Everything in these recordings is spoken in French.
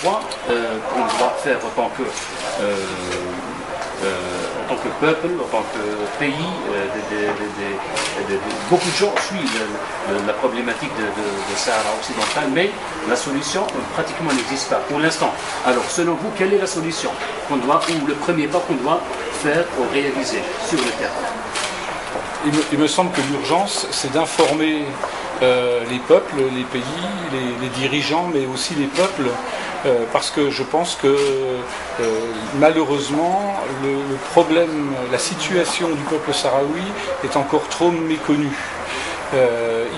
Qu'on doit faire en tant que peuple, en tant que pays, beaucoup de gens suivent la problématique de Sahara occidental, mais la solution pratiquement n'existe pas pour l'instant. Alors, selon vous, quelle est la solution ou le premier pas qu'on doit faire ou réaliser sur le terrain? Il me semble que l'urgence, c'est d'informer les peuples, les pays, les dirigeants, mais aussi les peuples, parce que je pense que malheureusement, le problème, la situation du peuple sahraoui est encore trop méconnue.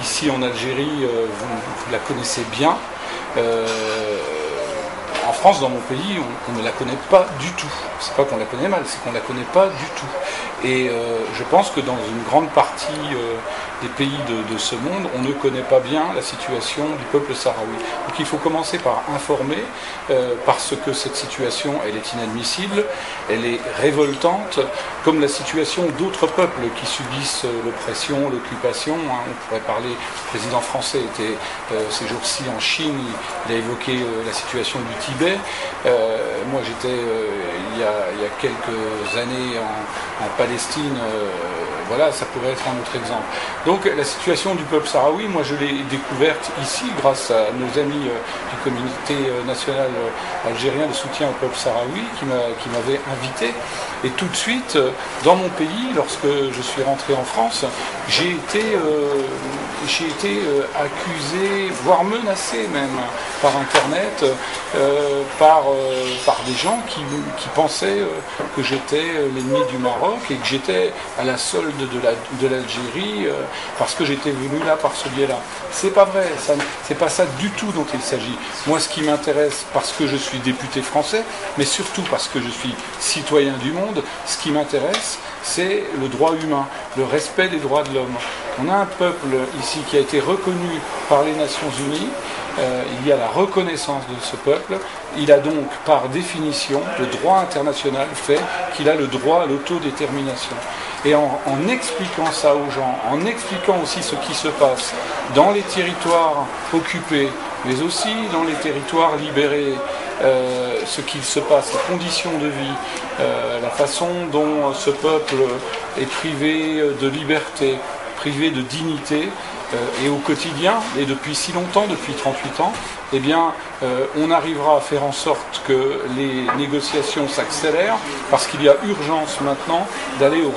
Ici en Algérie, vous la connaissez bien. En France, dans mon pays, on ne la connaît pas du tout. C'est pas qu'on la connaît mal, c'est qu'on la connaît pas du tout. Et je pense que dans une grande partie des pays de ce monde, on ne connaît pas bien la situation du peuple sahraoui. Donc il faut commencer par informer, parce que cette situation, elle est inadmissible, elle est révoltante, comme la situation d'autres peuples qui subissent l'oppression, l'occupation. On pourrait parler, le président français était ces jours-ci en Chine, il a évoqué la situation du Tibet. Moi j'étais il y a quelques années en Palestine, voilà, ça pourrait être un autre exemple. Donc la situation du peuple sahraoui, moi je l'ai découverte ici grâce à nos amis du comité national algérien de soutien au peuple sahraoui qui m'avaient invité. Et tout de suite, dans mon pays, lorsque je suis rentré en France, j'ai été accusé, voire menacé même, par Internet, par des gens qui pensaient que j'étais l'ennemi du Maroc et que j'étais à la solde de l'Algérie parce que j'étais venu là par ce biais-là. C'est pas vrai, c'est pas ça du tout dont il s'agit. Moi, ce qui m'intéresse, parce que je suis député français, mais surtout parce que je suis citoyen du monde, ce qui m'intéresse, c'est le droit humain, le respect des droits de l'homme. On a un peuple ici qui a été reconnu par les Nations Unies. Il y a la reconnaissance de ce peuple. Il a donc, par définition, le droit international fait qu'il a le droit à l'autodétermination. Et en expliquant ça aux gens, en expliquant aussi ce qui se passe dans les territoires occupés, mais aussi dans les territoires libérés, ce qu'il se passe, les conditions de vie, la façon dont ce peuple est privé de liberté, privé de dignité, et au quotidien, et depuis si longtemps, depuis 38 ans, eh bien, on arrivera à faire en sorte que les négociations s'accélèrent, parce qu'il y a urgence maintenant d'aller au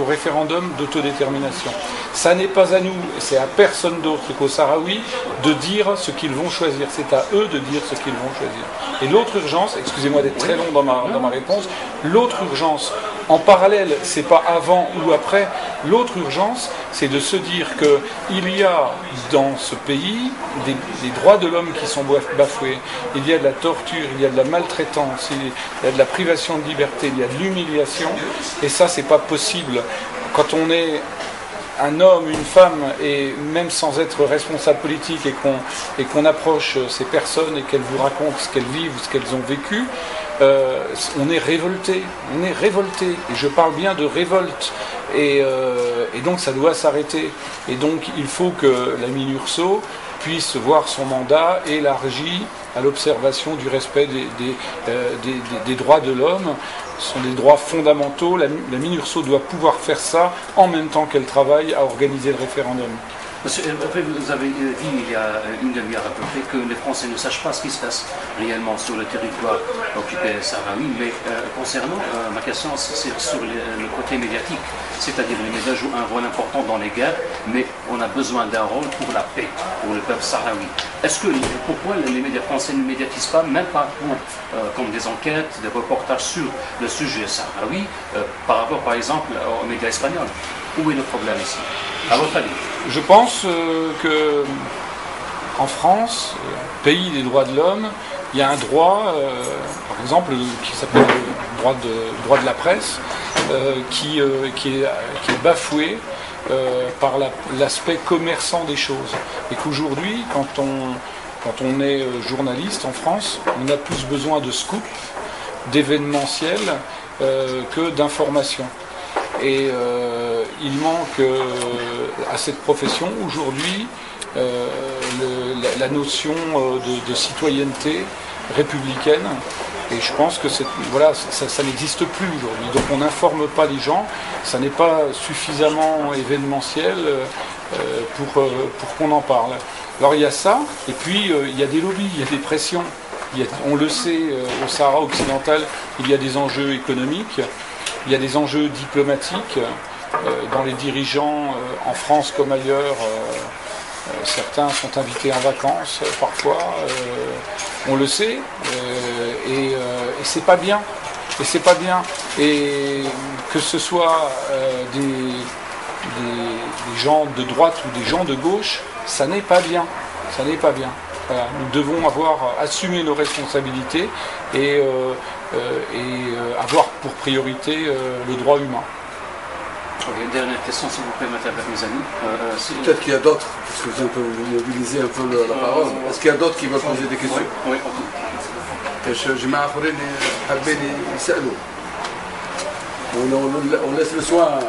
référendum d'autodétermination. Ça n'est pas à nous, et c'est à personne d'autre qu'aux Sahraouis de dire ce qu'ils vont choisir. C'est à eux de dire ce qu'ils vont choisir. Et l'autre urgence, excusez-moi d'être très long dans ma réponse, l'autre urgence, en parallèle, c'est pas avant ou après, l'autre urgence, c'est de se dire qu'il y a dans ce pays des droits de l'homme qui sont bafoués, il y a de la torture, il y a de la maltraitance, il y a de la privation de liberté, il y a de l'humiliation, et ça c'est pas possible. Quand on est un homme, une femme, et même sans être responsable politique, et qu'on approche ces personnes et qu'elles vous racontent ce qu'elles vivent ou ce qu'elles ont vécu, on est révolté, et je parle bien de révolte, et donc ça doit s'arrêter. Et donc il faut que la MINURSO puisse voir son mandat élargi à l'observation du respect des droits de l'homme. Ce sont des droits fondamentaux. La MINURSO doit pouvoir faire ça en même temps qu'elle travaille à organiser le référendum. Monsieur, vous avez dit il y a une demi-heure à peu près que les Français ne sachent pas ce qui se passe réellement sur le territoire occupé sahraoui, mais concernant ma question, c'est sur le côté médiatique, c'est-à-dire les médias jouent un rôle important dans les guerres, mais on a besoin d'un rôle pour la paix, pour le peuple sahraoui. Pourquoi les médias français ne médiatisent pas, même pas comme des enquêtes, des reportages sur le sujet sahraoui, par rapport par exemple aux médias espagnols? Où est le problème ici, à votre avis? Je pense que en France, pays des droits de l'homme, il y a un droit, par exemple, qui s'appelle le droit de la presse, qui est bafoué par l'aspect commerçant des choses. Et qu'aujourd'hui, quand on est journaliste en France, on a plus besoin de scoop, d'événementiel, que d'information. Et il manque à cette profession aujourd'hui la notion de citoyenneté, républicaine. Et je pense que voilà, ça n'existe plus aujourd'hui. Donc on n'informe pas les gens, ça n'est pas suffisamment événementiel pour qu'on en parle. Alors il y a ça, et puis il y a des lobbies, il y a des pressions. On le sait, au Sahara occidental, il y a des enjeux économiques, il y a des enjeux diplomatiques. Dans les dirigeants, en France comme ailleurs, certains sont invités en vacances parfois, on le sait, et c'est pas bien. Et c'est pas bien. Et que ce soit des gens de droite ou des gens de gauche, ça n'est pas bien. Ça n'est pas bien. Voilà. Nous devons assumer nos responsabilités et avoir pour priorité le droit humain. Okay, dernière question, si vous permettez, avec mes amis. Peut-être qu'il y a d'autres, parce que je viens un peu mobiliser un peu la parole. Est-ce qu'il y a d'autres qui veulent poser des questions? Oui. On laisse le soin.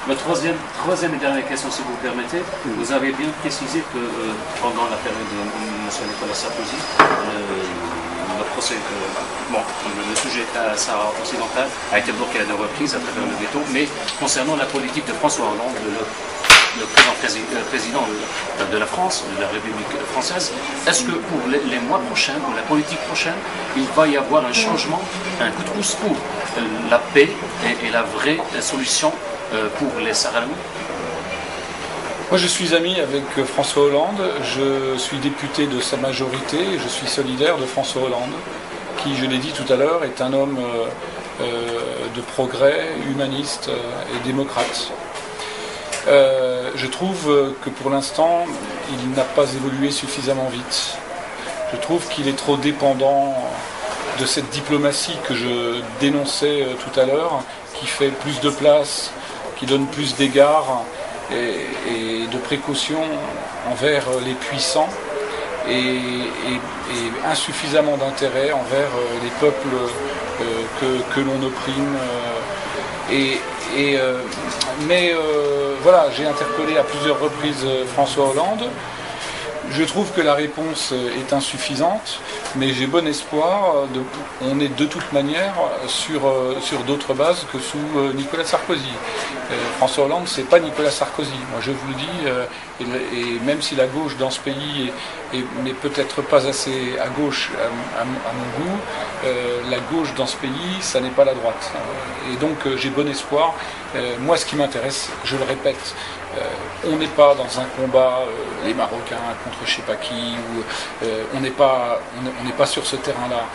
La troisième et dernière question, si vous le permettez. Vous avez bien précisé que pendant la période de M. Nicolas Sarkozy, le procès, le sujet Sahara occidental a été bloqué à 2 reprises à travers le veto, mais concernant la politique de François Hollande, le président de la France, de la République française, est-ce que pour les mois prochains, pour la politique prochaine, il va y avoir un changement, un coup de pouce pour la paix et la vraie solution pour les Sahraouis? Moi je suis ami avec François Hollande, je suis député de sa majorité et je suis solidaire de François Hollande, qui, je l'ai dit tout à l'heure, est un homme de progrès, humaniste et démocrate. Je trouve que pour l'instant, il n'a pas évolué suffisamment vite. Je trouve qu'il est trop dépendant de cette diplomatie que je dénonçais tout à l'heure, qui fait plus de place, qui donne plus d'égards et de précautions envers les puissants et insuffisamment d'intérêt envers les peuples que l'on opprime. Mais voilà, j'ai interpellé à plusieurs reprises François Hollande. Je trouve que la réponse est insuffisante, mais j'ai bon espoir. On est de toute manière sur d'autres bases que sous Nicolas Sarkozy. François Hollande, c'est pas Nicolas Sarkozy. Moi, je vous le dis, et même si la gauche dans ce pays n'est peut-être pas assez à gauche à mon goût, la gauche dans ce pays, ça n'est pas la droite. Et donc, j'ai bon espoir. Moi, ce qui m'intéresse, je le répète, on n'est pas dans un combat, les Marocains contre je sais pas qui, on n'est pas sur ce terrain-là.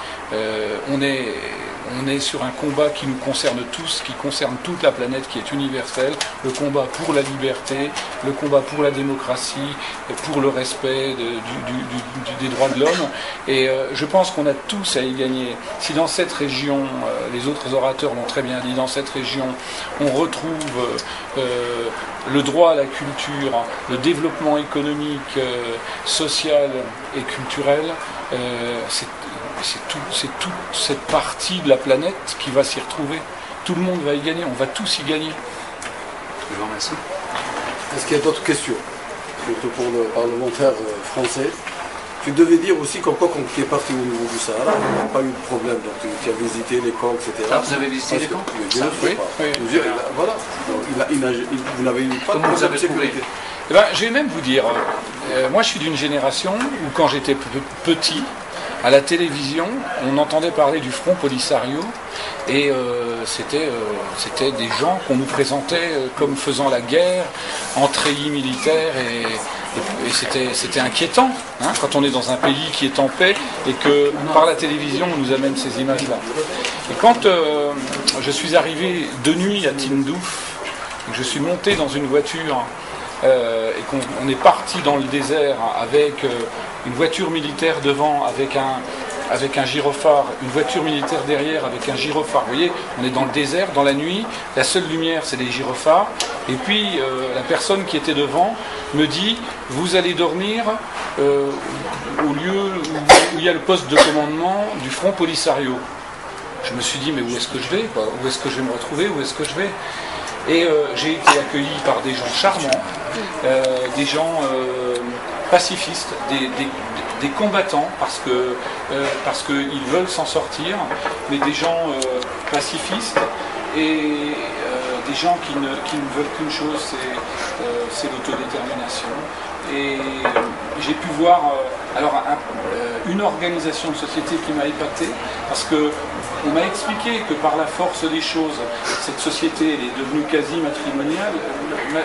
On est sur un combat qui nous concerne tous, qui concerne toute la planète, qui est universel, le combat pour la liberté, le combat pour la démocratie, pour le respect des droits de l'homme. Et je pense qu'on a tous à y gagner. Si dans cette région, les autres orateurs l'ont très bien dit, dans cette région, on retrouve le droit à la culture, le développement économique, social et culturel, c'est toute cette partie de la planète qui va s'y retrouver. Tout le monde va y gagner, on va tous y gagner. Je vous remercie. Est-ce qu'il y a d'autres questions? Surtout pour le parlementaire français. Tu devais dire aussi qu'en quoi, quand tu es parti au niveau du Sahara, il n'y a pas eu de problème. Donc tu as visité les camps, etc. Ah, vous avez visité les camps? Oui. Voilà. Vous n'avez pas de problème de sécurité. Eh ben, je vais même vous dire, moi je suis d'une génération où quand j'étais petit, à la télévision, on entendait parler du Front Polisario et c'était des gens qu'on nous présentait comme faisant la guerre en treillis militaire et c'était inquiétant hein, quand on est dans un pays qui est en paix et que par la télévision on nous amène ces images-là. Et quand je suis arrivé de nuit à Tindouf, je suis monté dans une voiture et qu'on est parti dans le désert avec une voiture militaire devant, avec un gyrophare, une voiture militaire derrière avec un gyrophare. Vous voyez, on est dans le désert, dans la nuit, la seule lumière c'est des gyrophares. Et puis la personne qui était devant me dit, vous allez dormir au lieu où il y a le poste de commandement du Front Polisario. Je me suis dit, mais où est-ce que je vais, quoi? Où est-ce que je vais me retrouver? Où est-ce que je vais? Et j'ai été accueilli par des gens charmants, des gens pacifistes, des combattants parce qu'ils veulent s'en sortir, mais des gens pacifistes et des gens qui ne veulent qu'une chose, c'est l'autodétermination. Et j'ai pu voir une organisation de société qui m'a épaté, parce qu'on m'a expliqué que par la force des choses, cette société elle est devenue quasi matrimoniale,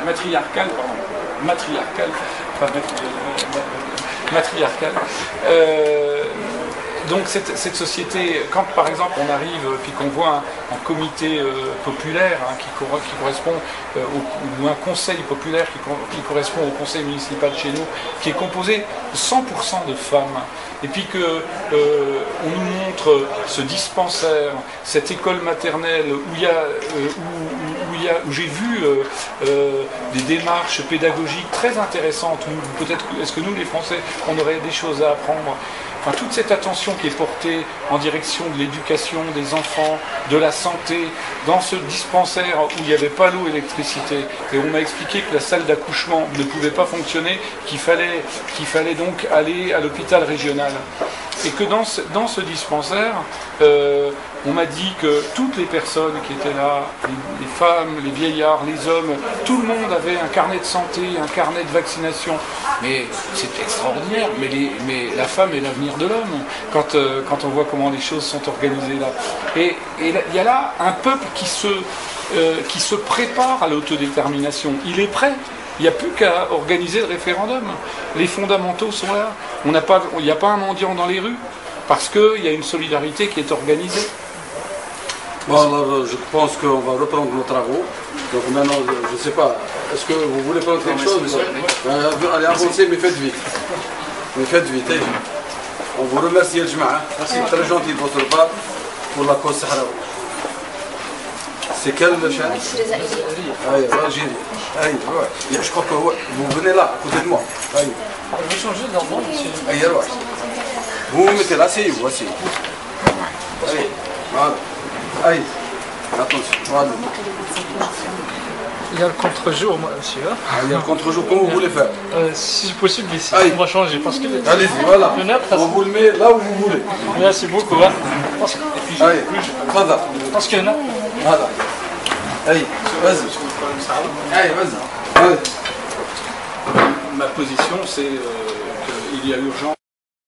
matriarcale, donc cette société, quand par exemple on arrive puis qu'on voit un comité populaire qui correspond ou un conseil populaire qui correspond au conseil municipal chez nous, qui est composé de 100% de femmes, et puis que on nous montre ce dispensaire, cette école maternelle où j'ai vu des démarches pédagogiques très intéressantes, où peut-être est-ce que nous les Français on aurait des choses à apprendre. Enfin, toute cette attention qui est portée en direction de l'éducation des enfants, de la santé, dans ce dispensaire où il n'y avait pas l'eau et l'électricité, et on m'a expliqué que la salle d'accouchement ne pouvait pas fonctionner, qu'il fallait donc aller à l'hôpital régional. Et que dans ce dispensaire, on m'a dit que toutes les personnes qui étaient là, les femmes, les vieillards, les hommes, tout le monde avait un carnet de santé, un carnet de vaccination. Mais c'est extraordinaire, mais la femme est l'avenir de l'homme, quand on voit comment les choses sont organisées là. Et il y a là un peuple qui se prépare à l'autodétermination. Il est prêt. Il n'y a plus qu'à organiser le référendum. Les fondamentaux sont là. Il n'y a pas un mendiant dans les rues, parce qu'il y a une solidarité qui est organisée. Bon, alors je pense qu'on va reprendre nos travaux. Donc maintenant, je ne sais pas, est-ce que vous voulez prendre quelque chose? Allez, avancez, mais faites vite. Hein. On vous remercie, El Jma'a. C'est très gentil de votre part pour la cause sahraoui. C'est quelle chaîne? Algérie. Je crois que vous venez là, à côté de moi. Je vais changer d'endroit, monsieur. Vous vous mettez là, asseyez-vous. Voilà. Allez, attention. Voilà. Il y a le contre-jour, monsieur. Il y a le contre-jour, comment vous voulez faire? Si c'est possible, ici, Allez. on va changer. Parce que Allez-y, voilà. On vous le met là où vous voulez. Merci beaucoup. Hein. Allez, voilà. Parce qu'il y en a. Voilà. Allez, vas-y. Allez, vas-y. Ma position, c'est qu'il y a urgence